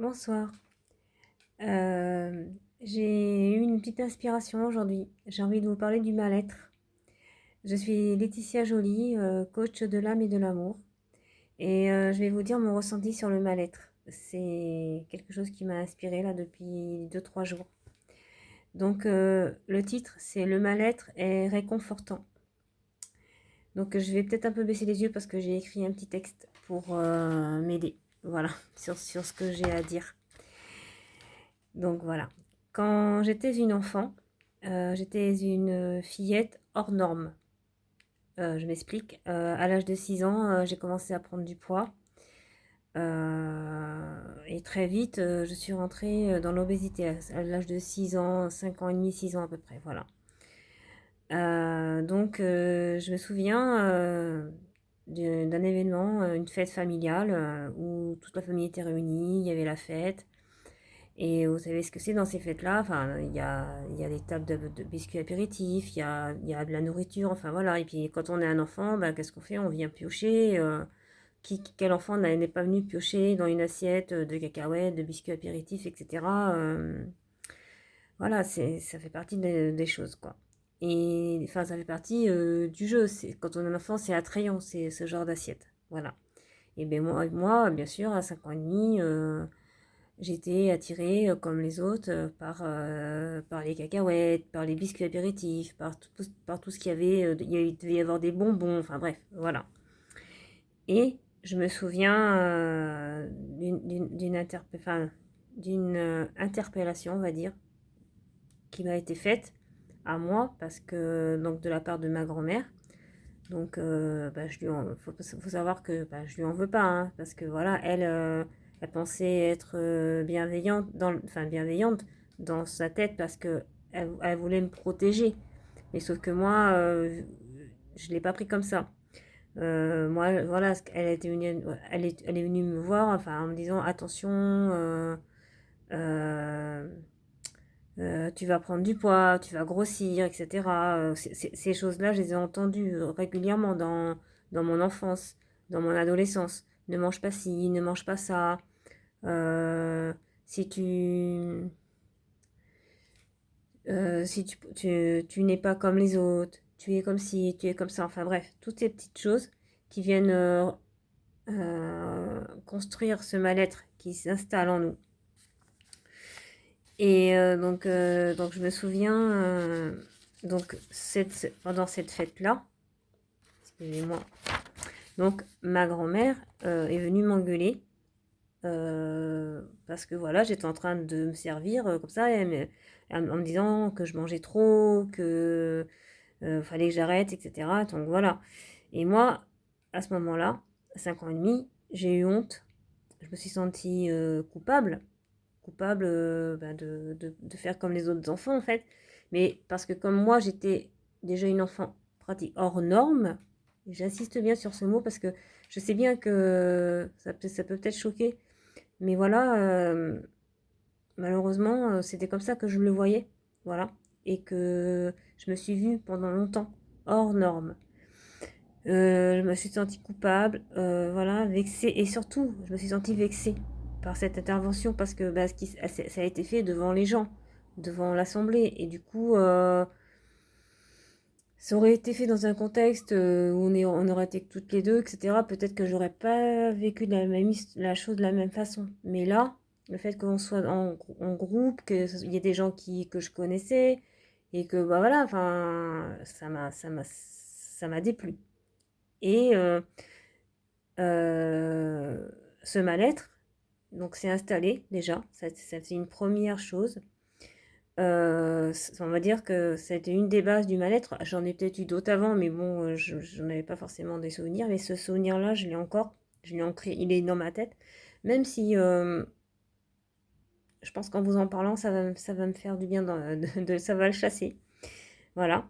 Bonsoir. Euh, j'ai eu une petite inspiration aujourd'hui. J'ai envie de vous parler du mal-être. Je suis Laetitia Joly, coach de l'âme et de l'amour. Et je vais vous dire mon ressenti sur le mal-être. C'est quelque chose qui m'a inspiré là depuis deux-trois jours. Donc le titre, c'est Le mal-être est réconfortant. Donc je vais peut-être un peu baisser les yeux parce que j'ai écrit un petit texte pour m'aider. Voilà, sur ce que j'ai à dire. Donc voilà. Quand j'étais une enfant, j'étais une fillette hors norme. Je m'explique. À l'âge de 6 ans, j'ai commencé à prendre du poids. Et très vite, je suis rentrée dans l'obésité à l'âge de 6 ans, 5 ans et demi, 6 ans à peu près. Voilà. Donc, je me souviens d'un événement, une fête familiale où toute la famille était réunie, il y avait la fête. Et vous savez ce que c'est dans ces fêtes-là? Enfin, il y a des tables de biscuits apéritifs, il y a de la nourriture, enfin voilà. Et puis quand on est un enfant, ben, qu'est-ce qu'on fait? On vient piocher. Quel enfant n'est pas venu piocher dans une assiette de cacahuètes, de biscuits apéritifs, etc. Voilà, ça fait partie des choses, quoi. Et enfin, ça fait partie du jeu. Quand on est un enfant, c'est attrayant, c'est ce genre d'assiette. Voilà. Et bien moi, bien sûr, à 5 ans et demi, j'étais attirée, comme les autres, par les cacahuètes, par les biscuits apéritifs, par tout ce qu'il y avait. Il devait y avoir des bonbons, enfin bref, voilà. Et je me souviens d'une interpellation, on va dire, qui m'a été faite à moi, parce que, donc, de la part de ma grand-mère. Donc, bah, faut savoir que bah, je lui en veux pas, hein, parce que voilà, elle pensait être bienveillante, enfin bienveillante dans sa tête, parce que elle voulait me protéger. Mais sauf que moi, je l'ai pas pris comme ça. Moi, voilà, elle est venue me voir, enfin, en me disant attention, euh, tu vas prendre du poids, tu vas grossir, etc. Ces choses-là, je les ai entendues régulièrement dans mon enfance, dans mon adolescence. Ne mange pas ci, ne mange pas ça. Euh, si tu, si tu n'es pas comme les autres, tu es comme ci, tu es comme ça. Enfin bref, toutes ces petites choses qui viennent construire ce mal-être qui s'installe en nous. Et donc je me souviens, donc pendant cette fête-là, excusez-moi, donc ma grand-mère est venue m'engueuler parce que voilà, j'étais en train de me servir comme ça, en me disant que je mangeais trop, que fallait que j'arrête, etc. Donc voilà. Et moi, à ce moment-là, à 5 ans et demi, j'ai eu honte. Je me suis sentie coupable bah, de faire comme les autres enfants en fait. Mais parce que comme moi j'étais déjà une enfant pratique hors norme, j'insiste bien sur ce mot parce que je sais bien que ça peut peut-être choquer, mais voilà, malheureusement c'était comme ça que je le voyais, voilà, et que je me suis vue pendant longtemps hors norme. Je me suis sentie coupable, voilà, vexée, et surtout, je me suis sentie vexée par cette intervention parce que bah, ça a été fait devant les gens, devant l'assemblée, et du coup, ça aurait été fait dans un contexte où on aurait été toutes les deux, etc. Peut-être que j'aurais pas vécu la chose de la même façon. Mais là, le fait qu'on soit en groupe, qu'il y ait des gens que je connaissais, et que bah voilà, enfin, ça m'a déplu. Et euh, ce mal-être, donc c'est installé déjà, ça c'est une première chose. On va dire que c'était une des bases du mal-être. J'en ai peut-être eu d'autres avant, mais bon, j'en avais pas forcément des souvenirs. Mais ce souvenir-là, je l'ai encore, je l'ai ancré, il est dans ma tête. Même si je pense qu'en vous en parlant, ça va me faire du bien, ça va le chasser. Voilà.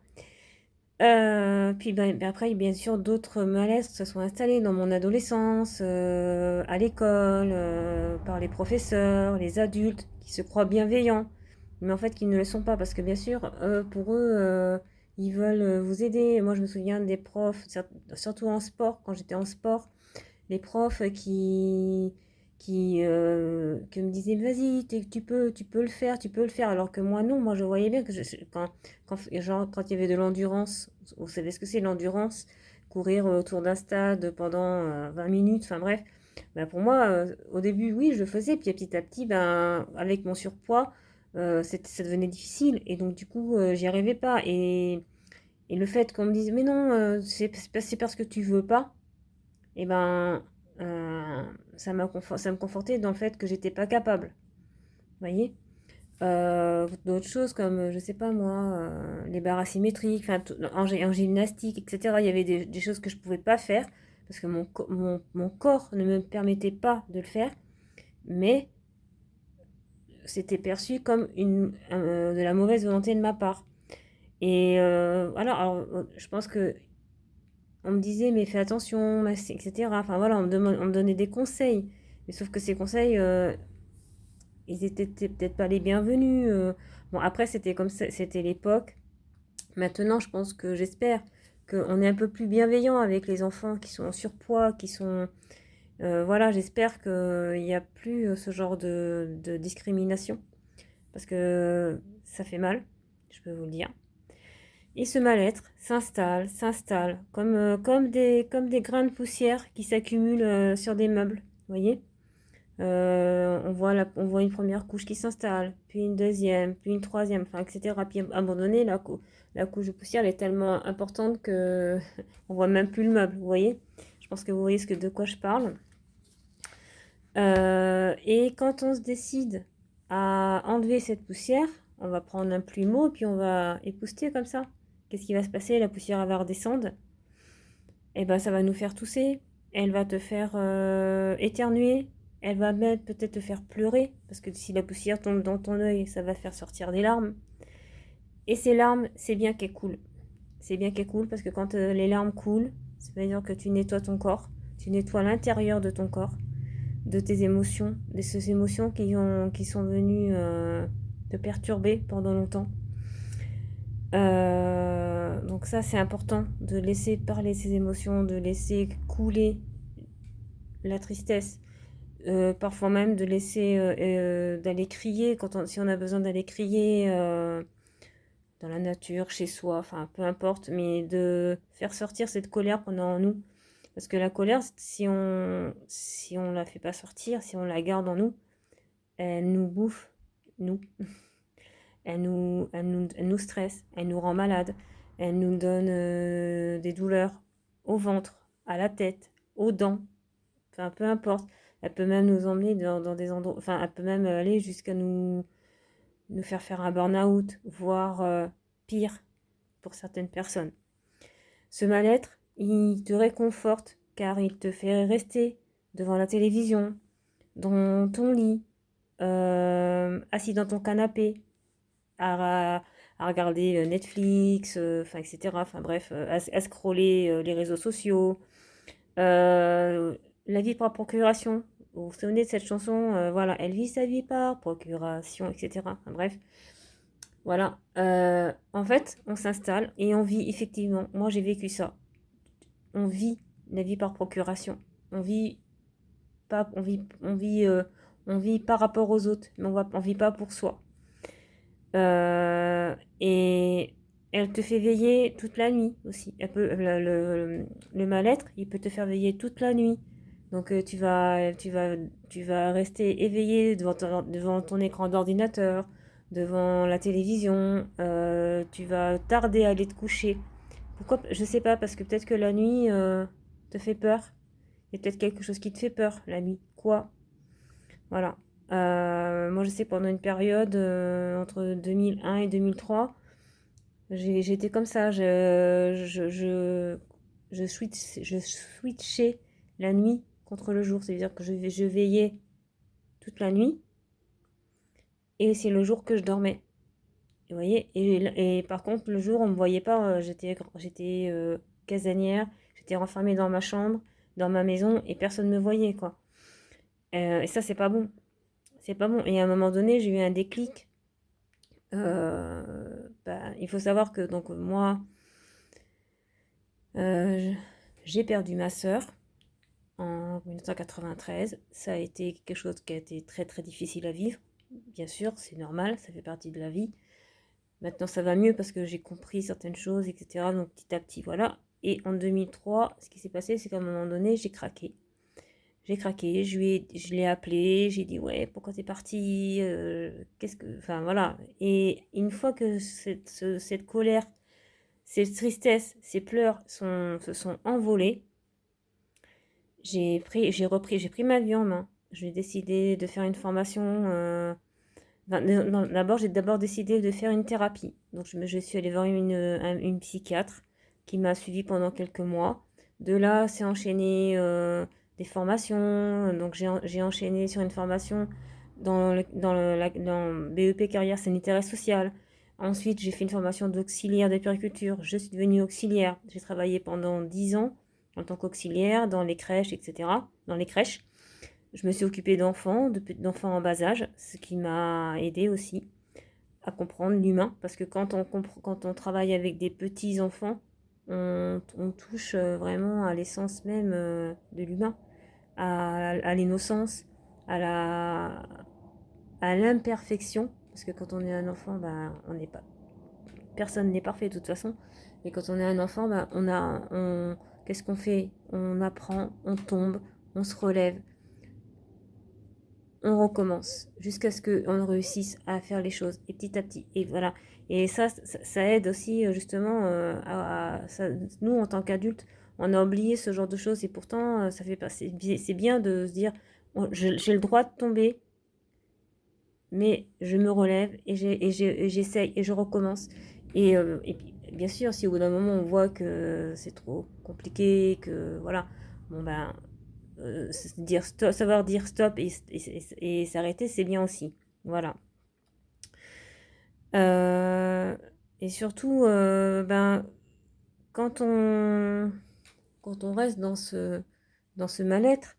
Puis ben, après, bien sûr, d'autres malaises se sont installés dans mon adolescence, à l'école, par les professeurs, les adultes, qui se croient bienveillants, mais en fait qui ne le sont pas, parce que bien sûr, pour eux, ils veulent vous aider. Moi, je me souviens des profs, surtout en sport, quand j'étais en sport, les profs qui me disaient vas-y, tu peux le faire, tu peux le faire. Alors que moi, non, moi je voyais bien que quand il y avait de l'endurance, vous savez ce que c'est l'endurance, courir autour d'un stade pendant 20 minutes, enfin bref. Ben pour moi, au début, oui, je le faisais, puis petit à petit, ben, avec mon surpoids, ça devenait difficile. Et donc, du coup, j'y arrivais pas. Et le fait qu'on me dise, mais non, c'est parce que tu veux pas, et ben, ça me confortait dans le fait que j'étais pas capable. Vous voyez? D'autres choses comme, je sais pas moi, les barres asymétriques, enfin, en gymnastique, etc. Il y avait des choses que je pouvais pas faire parce que mon corps ne me permettait pas de le faire, mais c'était perçu comme de la mauvaise volonté de ma part. Et voilà, alors, je pense que on me disait, mais fais attention, etc. Enfin voilà, on me donnait des conseils. Mais sauf que ces conseils, ils étaient peut-être pas les bienvenus. Bon, après, c'était comme ça, c'était l'époque. Maintenant, je pense que j'espère qu'on est un peu plus bienveillant avec les enfants qui sont en surpoids, qui sont. Voilà, j'espère qu'il n'y a plus ce genre de discrimination. Parce que ça fait mal, je peux vous le dire. Et ce mal-être s'installe, comme des grains de poussière qui s'accumulent sur des meubles, vous voyez? On voit une première couche qui s'installe, puis une deuxième, puis une troisième, enfin, etc. Puis à un moment donné, la couche de poussière elle est tellement importante que on voit même plus le meuble, vous voyez? Je pense que vous voyez de quoi je parle. Et quand on se décide à enlever cette poussière, on va prendre un plumeau, puis on va épousseter comme ça. Qu'est-ce qui va se passer? La poussière elle va redescendre. Et ben ça va nous faire tousser. Elle va te faire éternuer. Elle va même peut-être te faire pleurer. Parce que si la poussière tombe dans ton œil, ça va faire sortir des larmes. Et ces larmes, c'est bien qu'elles coulent. C'est bien qu'elles coulent parce que quand les larmes coulent, ça veut dire que tu nettoies ton corps. Tu nettoies l'intérieur de ton corps, de tes émotions, de ces émotions qui sont venues te perturber pendant longtemps. Donc ça, c'est important de laisser parler ses émotions, de laisser couler la tristesse, parfois même de laisser d'aller crier si on a besoin d'aller crier dans la nature, chez soi, enfin peu importe, mais de faire sortir cette colère qu'on a en nous. Parce que la colère, si on la fait pas sortir, si on la garde en nous, elle nous bouffe, nous. Elle nous stresse, elle nous rend malade, elle nous donne des douleurs au ventre, à la tête, aux dents, enfin peu importe. Elle peut même nous emmener dans des endroits, enfin elle peut même aller jusqu'à nous faire un burn-out, voire pire pour certaines personnes. Ce mal-être, il te réconforte car il te fait rester devant la télévision, dans ton lit, assis dans ton canapé, à regarder Netflix, enfin, etc. Enfin bref, à scroller les réseaux sociaux. La vie par procuration. Vous vous souvenez de cette chanson? Voilà, elle vit sa vie par procuration, etc. Enfin, bref, voilà. En fait, on s'installe et on vit effectivement. Moi, j'ai vécu ça. On vit la vie par procuration. On vit pas, on vit par rapport aux autres, mais on vit pas pour soi. Et elle te fait veiller toute la nuit aussi. Le mal-être, il peut te faire veiller toute la nuit. Donc tu vas rester éveillé devant ton écran d'ordinateur, devant la télévision. Tu vas tarder à aller te coucher. Pourquoi? Je sais pas, parce que peut-être que la nuit te fait peur. Il y a peut-être quelque chose qui te fait peur la nuit. Quoi? Voilà. Moi, je sais que pendant une période entre 2001 et 2003, j'étais comme ça. Je switchais la nuit contre le jour. C'est-à-dire que je veillais toute la nuit et c'est le jour que je dormais. Vous voyez? Et par contre, le jour, on ne me voyait pas. J'étais casanière. J'étais renfermée dans ma chambre, dans ma maison et personne ne me voyait, quoi. Et ça, c'est pas bon. C'est pas bon. Et à un moment donné, j'ai eu un déclic. Il faut savoir que donc moi, j'ai perdu ma sœur en 1993. Ça a été quelque chose qui a été très très difficile à vivre. Bien sûr, c'est normal, ça fait partie de la vie. Maintenant, ça va mieux parce que j'ai compris certaines choses, etc. Donc petit à petit, voilà. Et en 2003, ce qui s'est passé, c'est qu'à un moment donné, j'ai craqué. J'ai craqué, je l'ai appelé, j'ai dit ouais, pourquoi t'es parti, qu'est-ce que, enfin voilà. Et une fois que cette colère, cette tristesse, ces pleurs se sont envolés, j'ai pris ma vie en main. J'ai décidé de faire une formation. Enfin, non, d'abord, j'ai d'abord décidé de faire une thérapie. Donc, je suis allée voir une psychiatre qui m'a suivie pendant quelques mois. De là, c'est enchaîné des formations. Donc, j'ai enchaîné sur une formation dans BEP carrière sanitaire et sociale. Ensuite, j'ai fait une formation d'auxiliaire de puériculture. Je suis devenue auxiliaire. J'ai travaillé pendant 10 ans en tant qu'auxiliaire dans les crèches, etc. Dans les crèches. Je me suis occupée d'enfants en bas âge, ce qui m'a aidé aussi à comprendre l'humain, parce que quand on travaille avec des petits enfants, on touche vraiment à l'essence même de l'humain, à l'innocence, à la, à l'imperfection, parce que quand on est un enfant, ben, on n'est pas, personne n'est parfait de toute façon, mais quand on est un enfant, ben, qu'est-ce qu'on fait? On apprend, on tombe, on se relève, on recommence jusqu'à ce qu'on réussisse à faire les choses et petit à petit et voilà et ça aide aussi justement nous en tant qu'adultes on a oublié ce genre de choses et pourtant ça fait pas c'est bien de se dire j'ai le droit de tomber mais je me relève et j'essaye et je recommence et puis bien sûr si au bout d'un moment on voit que c'est trop compliqué que voilà bon ben savoir dire stop et s'arrêter, c'est bien aussi. Voilà. Euh, et surtout, ben, quand on, quand on reste dans ce mal-être,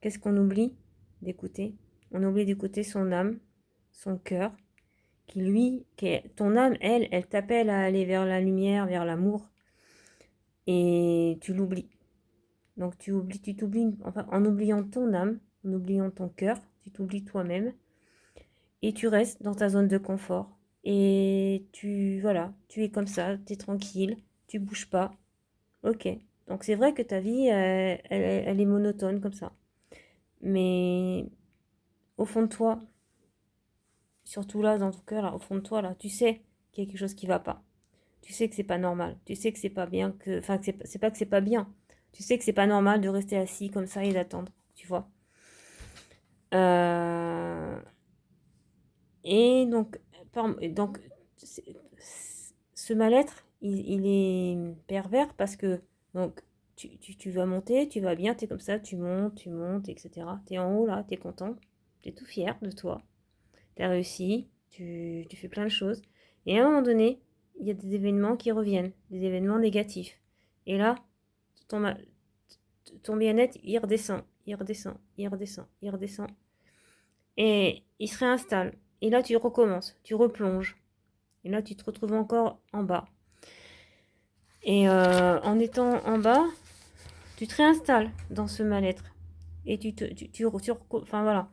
qu'est-ce qu'on oublie d'écouter? On oublie d'écouter son âme, son cœur, ton âme, elle t'appelle à aller vers la lumière, vers l'amour, et tu l'oublies. Donc tu t'oublies, enfin, en oubliant ton âme, en oubliant ton cœur, tu t'oublies toi-même et tu restes dans ta zone de confort. Et voilà, tu es comme ça, tu es tranquille, tu bouges pas. Ok. Donc c'est vrai que ta vie, elle est monotone comme ça. Mais au fond de toi, surtout là, dans ton cœur, là, au fond de toi, là, tu sais qu'il y a quelque chose qui va pas. Tu sais que c'est pas normal. Tu sais que c'est pas bien que. Enfin, que c'est pas que c'est pas bien. Tu sais que c'est pas normal de rester assis comme ça et d'attendre. Tu vois. Euh, Et donc ce mal-être, il est pervers parce que donc tu vas monter, tu vas bien, tu es comme ça, tu montes, etc. Tu es en haut là, tu es content, tu es tout fier de toi, tu as réussi, tu fais plein de choses. Et à un moment donné, il y a des événements qui reviennent, des événements négatifs. Et là, ton, ma- ton bien-être, il redescend, il redescend, il redescend, il redescend. Et il se réinstalle. Et là, tu recommences, tu replonges. Et là, tu te retrouves encore en bas. Et en étant en bas, tu te réinstalles dans ce mal-être. Et enfin voilà.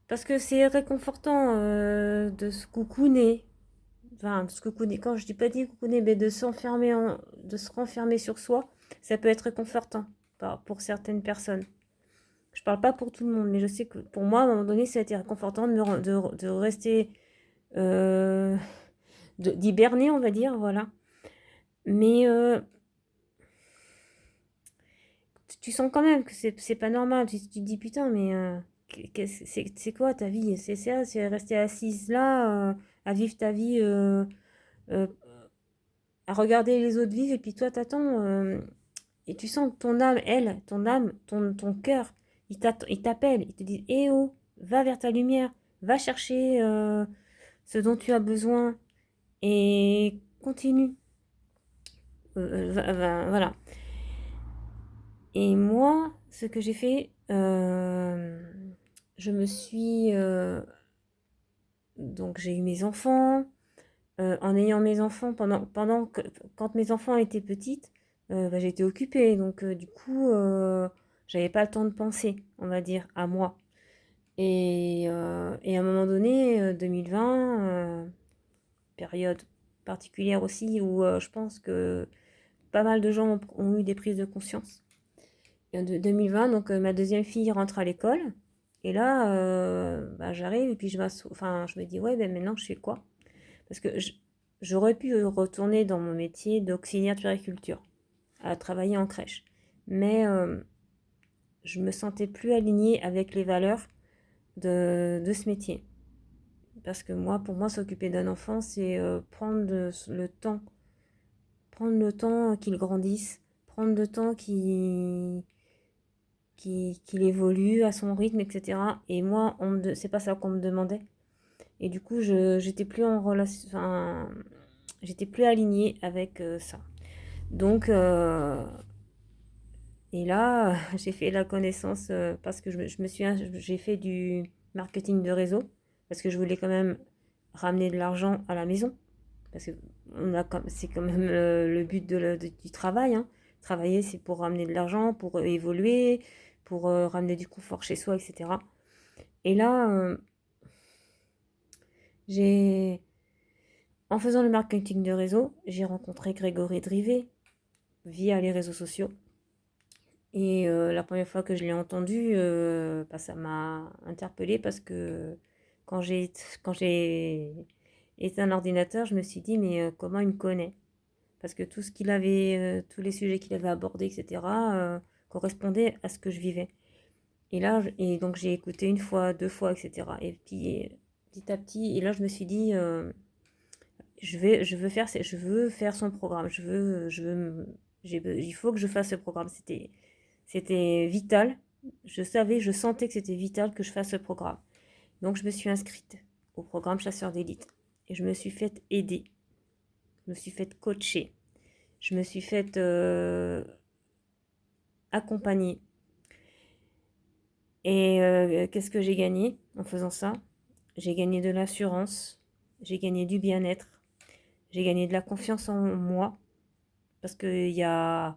Parce que c'est réconfortant de se coucouner. Enfin, de se coucouner. Quand je dis pas dit coucouner, mais de se renfermer sur soi, ça peut être réconfortant pour certaines personnes. Je parle pas pour tout le monde, mais je sais que pour moi, à un moment donné, ça a été réconfortant de rester, euh, d'hiberner, on va dire, voilà. Mais tu sens quand même que c'est pas normal. Tu te dis putain, mais c'est quoi ta vie? C'est ça, c'est rester assise là, à vivre ta vie, euh, à regarder les autres vivre, et puis toi t'attends. Et tu sens que ton âme, ton cœur, il t'appelle, il te dit eh oh, va vers ta lumière, va chercher ce dont tu as besoin et continue. Voilà. Et moi, ce que j'ai fait, je me suis... donc j'ai eu mes enfants. En ayant mes enfants, quand mes enfants étaient petites, j'étais occupée. Donc, du coup, j'avais pas le temps de penser, on va dire, à moi. Et à un moment donné, 2020, période particulière aussi, où je pense que pas mal de gens ont eu des prises de conscience. Et de 2020, donc ma deuxième fille rentre à l'école. Et là, j'arrive et puis je me dis, ouais, ben maintenant je fais quoi? Parce que j'aurais pu retourner dans mon métier d'auxiliaire de puériculture, à travailler en crèche. Mais je me sentais plus alignée avec les valeurs de ce métier. Parce que moi, pour moi, s'occuper d'un enfant, c'est prendre le temps qu'il grandisse, prendre le temps qu'il évolue à son rythme, etc. Et moi, c'est pas ça qu'on me demandait. Et du coup, j'étais plus en relation, enfin, j'étais plus alignée avec ça. Donc, et là, j'ai fait la connaissance parce que j'ai fait du marketing de réseau parce que je voulais quand même ramener de l'argent à la maison parce que c'est quand même le but du travail. Hein. Travailler, c'est pour ramener de l'argent, pour évoluer, pour ramener du confort chez soi, etc. Et là, j'ai, en faisant le marketing de réseau, j'ai rencontré Grégory Drivet via les réseaux sociaux. Et la première fois que je l'ai entendu, ça m'a interpellée parce que quand j'ai éteint l'ordinateur, je me suis dit, mais comment il me connaît? Parce que tout ce qu'il avait, tous les sujets qu'il avait abordés, etc., correspondaient à ce que je vivais. Et donc j'ai écouté une fois, deux fois, etc. Et puis petit à petit, et là je me suis dit, je veux faire son programme. Il faut que je fasse ce programme. C'était vital. Je sentais que c'était vital que je fasse ce programme. Donc je me suis inscrite au programme Chasseur d'élite. Et je me suis fait aider. Je me suis fait coacher. Je me suis fait accompagner. Et qu'est-ce que j'ai gagné en faisant ça? J'ai gagné de l'assurance. J'ai gagné du bien-être. J'ai gagné de la confiance en moi. Parce qu'il y a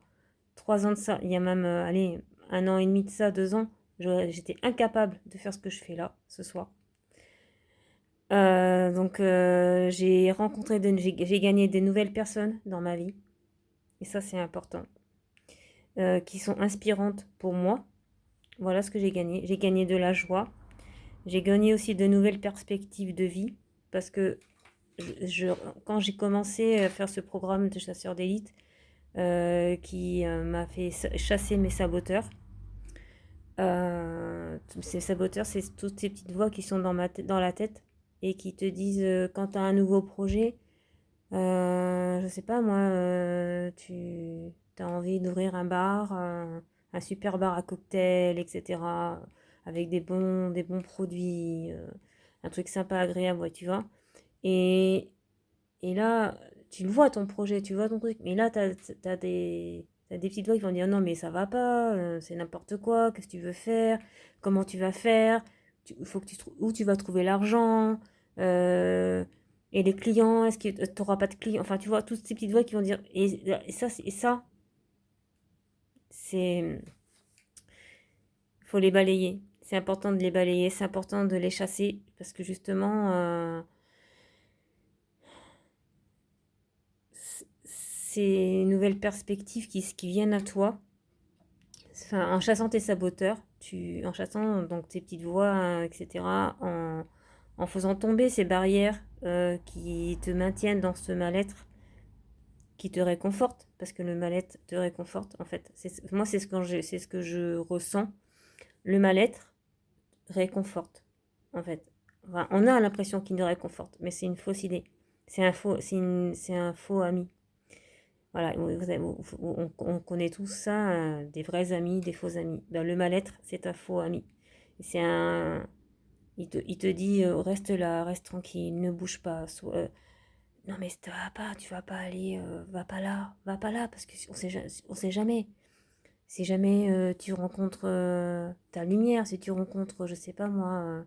3 ans de ça, il y a même, allez, 1 an et demi de ça, 2 ans, j'étais incapable de faire ce que je fais là, ce soir. Donc j'ai gagné des nouvelles personnes dans ma vie. Et ça, c'est important. Qui sont inspirantes pour moi. Voilà ce que j'ai gagné. J'ai gagné de la joie. J'ai gagné aussi de nouvelles perspectives de vie. Parce que quand j'ai commencé à faire ce programme de chasseur d'élite, qui m'a fait chasser mes saboteurs. Ces saboteurs, c'est toutes ces petites voix qui sont dans la tête et qui te disent quand tu as un nouveau projet, je sais pas moi, tu as envie d'ouvrir un bar, un super bar à cocktail, etc. Avec des bons produits, un truc sympa, agréable, ouais, tu vois. Et, et là, tu le vois ton projet, tu vois ton truc, mais là, t'as des petites voix qui vont dire non, mais ça va pas, c'est n'importe quoi, qu'est-ce que tu veux faire, comment tu vas faire, faut que où tu vas trouver l'argent, euh, et les clients, est-ce que tu n'auras pas de clients, enfin, tu vois, toutes ces petites voix qui vont dire, et ça, c'est, faut les balayer. C'est important de les balayer, c'est important de les chasser, parce que justement, ces nouvelles perspectives qui viennent à toi, enfin, en chassant tes saboteurs, en chassant donc tes petites voix, etc., en faisant tomber ces barrières qui te maintiennent dans ce mal-être, qui te réconforte, parce que le mal-être te réconforte, en fait. Moi, c'est ce que je ressens. Le mal-être réconforte, en fait. Enfin, on a l'impression qu'il nous réconforte, mais c'est une fausse idée. C'est un faux ami. Voilà, on connaît tous ça, des vrais amis, des faux amis. Ben, le mal-être, c'est un faux ami. C'est un, il te dit, reste là, reste tranquille, ne bouge pas. Non mais tu vas pas aller, va pas là, parce que on sait jamais. Si jamais tu rencontres ta lumière, si tu rencontres, je sais pas moi,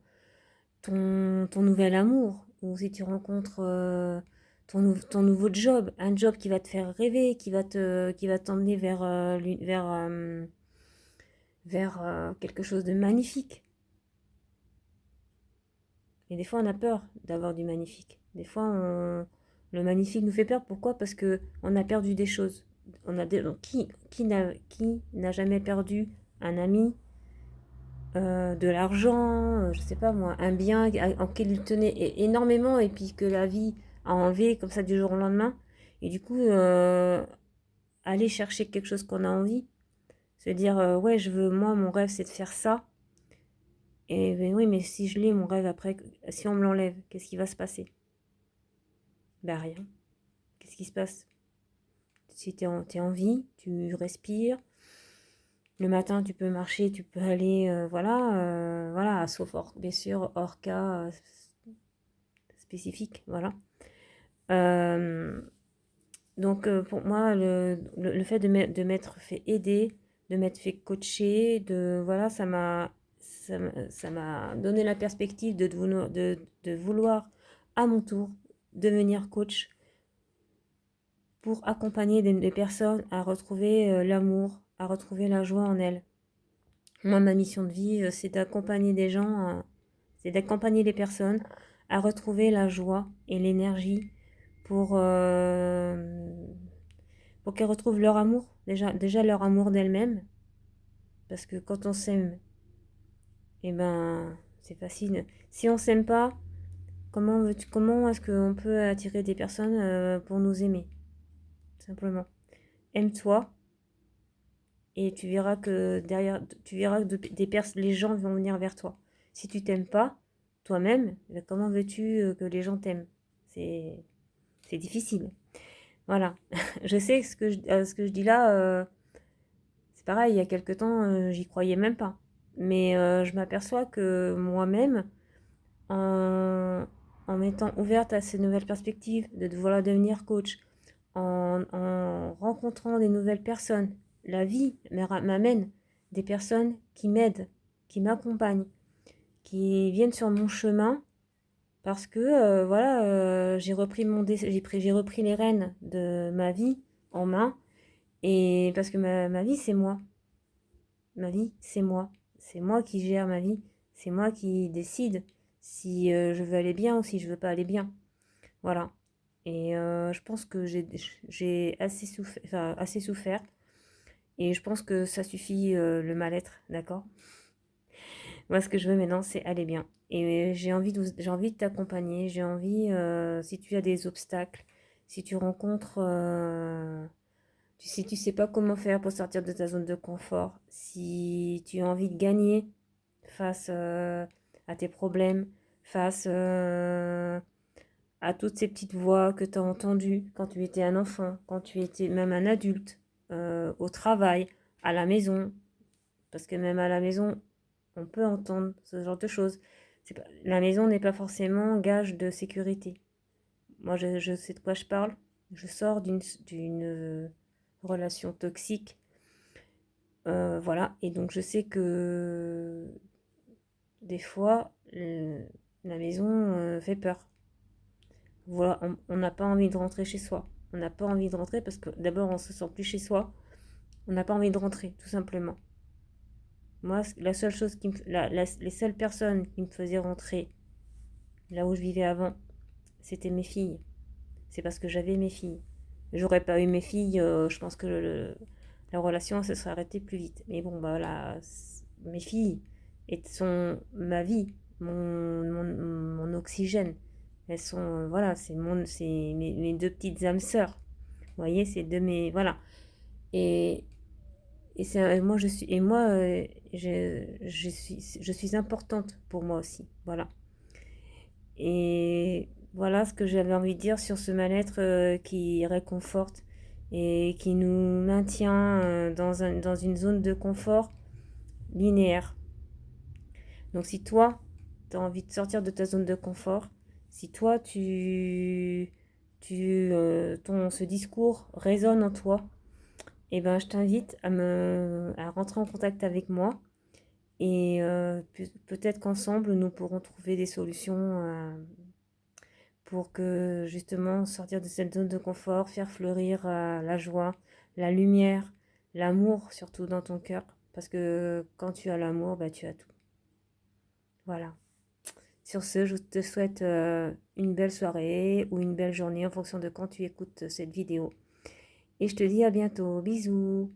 ton nouvel amour, ou si tu rencontres ton nouveau job, un job qui va te faire rêver, qui va t'emmener vers quelque chose de magnifique. Et des fois, on a peur d'avoir du magnifique. Des fois, le magnifique nous fait peur. Pourquoi? Parce que on a perdu des choses. Donc, qui n'a jamais perdu un ami, de l'argent, je sais pas moi, un bien en qu'il il tenait énormément et puis que la vie a enlevé comme ça du jour au lendemain. Et du coup, aller chercher quelque chose qu'on a envie, se dire ouais, moi, mon rêve, c'est de faire ça. Et ben oui, mais si je l'ai, mon rêve après, si on me l'enlève, qu'est-ce qui va se passer? Ben rien. Qu'est-ce qui se passe? Si t'es en vie, tu respires. Le matin, tu peux marcher, tu peux aller, voilà, sauf bien sûr, hors cas spécifique, voilà. Euh, donc, pour moi, le fait de m'être fait aider, de m'être fait coacher, voilà, ça m'a donné la perspective de vouloir, à mon tour, devenir coach pour accompagner des personnes à retrouver l'amour, à retrouver la joie en elles. Moi, ma mission de vie, c'est d'accompagner des gens, c'est d'accompagner les personnes à retrouver la joie et l'énergie pour, pour qu'elles retrouvent leur amour, déjà leur amour d'elles-mêmes, parce que quand on s'aime, eh ben, c'est facile. Si on s'aime pas, comment est-ce qu'on peut attirer des personnes pour nous aimer? Simplement. Aime-toi et tu verras que derrière, tu verras que les gens vont venir vers toi. Si tu t'aimes pas toi-même, ben comment veux-tu que les gens t'aiment? C'est, c'est difficile. Voilà. Je sais que ce que je dis là, c'est pareil, il y a quelque temps, j'y croyais même pas. Mais je m'aperçois que moi-même, en, en m'étant ouverte à ces nouvelles perspectives, de vouloir devenir coach, en rencontrant des nouvelles personnes, la vie m'amène des personnes qui m'aident, qui m'accompagnent, qui viennent sur mon chemin parce que voilà, j'ai repris les rênes de ma vie en main et parce que ma vie c'est moi. Ma vie, c'est moi. C'est moi qui gère ma vie. C'est moi qui décide si je veux aller bien ou si je veux pas aller bien. Voilà. Et je pense que j'ai assez souffert. Et je pense que ça suffit le mal-être, d'accord? Moi, ce que je veux maintenant, c'est aller bien. Et j'ai envie de t'accompagner. J'ai envie, si tu as des obstacles, si tu rencontres si tu sais pas comment faire pour sortir de ta zone de confort, si tu as envie de gagner face à tes problèmes, face à toutes ces petites voix que tu as entendues quand tu étais un enfant, quand tu étais même un adulte, au travail, à la maison, parce que même à la maison, on peut entendre ce genre de choses. La maison n'est pas forcément gage de sécurité. Moi, je sais de quoi je parle. Je sors d'une relation toxique. Voilà. Et donc, je sais que des fois, la maison fait peur. Voilà, on n'a pas envie de rentrer chez soi. On n'a pas envie de rentrer parce que d'abord, on se sent plus chez soi. On n'a pas envie de rentrer, tout simplement. Moi, la seule chose les seules personnes qui me faisaient rentrer là où je vivais avant, c'était mes filles. C'est parce que j'avais mes filles. J'aurais pas eu mes filles, je pense que la relation se serait arrêtée plus vite. Mais bon, bah voilà, mes filles sont ma vie, mon oxygène. Elles sont, voilà, c'est mes deux petites âmes sœurs. Vous voyez, c'est de mes, voilà. Et, moi, je suis importante pour moi aussi. Voilà. Et voilà ce que j'avais envie de dire sur ce mal-être qui réconforte et qui nous maintient dans une zone de confort linéaire. Donc si toi, tu as envie de sortir de ta zone de confort, si toi, ce discours résonne en toi, eh ben, je t'invite à rentrer en contact avec moi et peut-être qu'ensemble, nous pourrons trouver des solutions pour que justement sortir de cette zone de confort, faire fleurir la joie, la lumière, l'amour surtout dans ton cœur. Parce que quand tu as l'amour, bah, tu as tout. Voilà. Sur ce, je te souhaite une belle soirée ou une belle journée en fonction de quand tu écoutes cette vidéo. Et je te dis à bientôt. Bisous.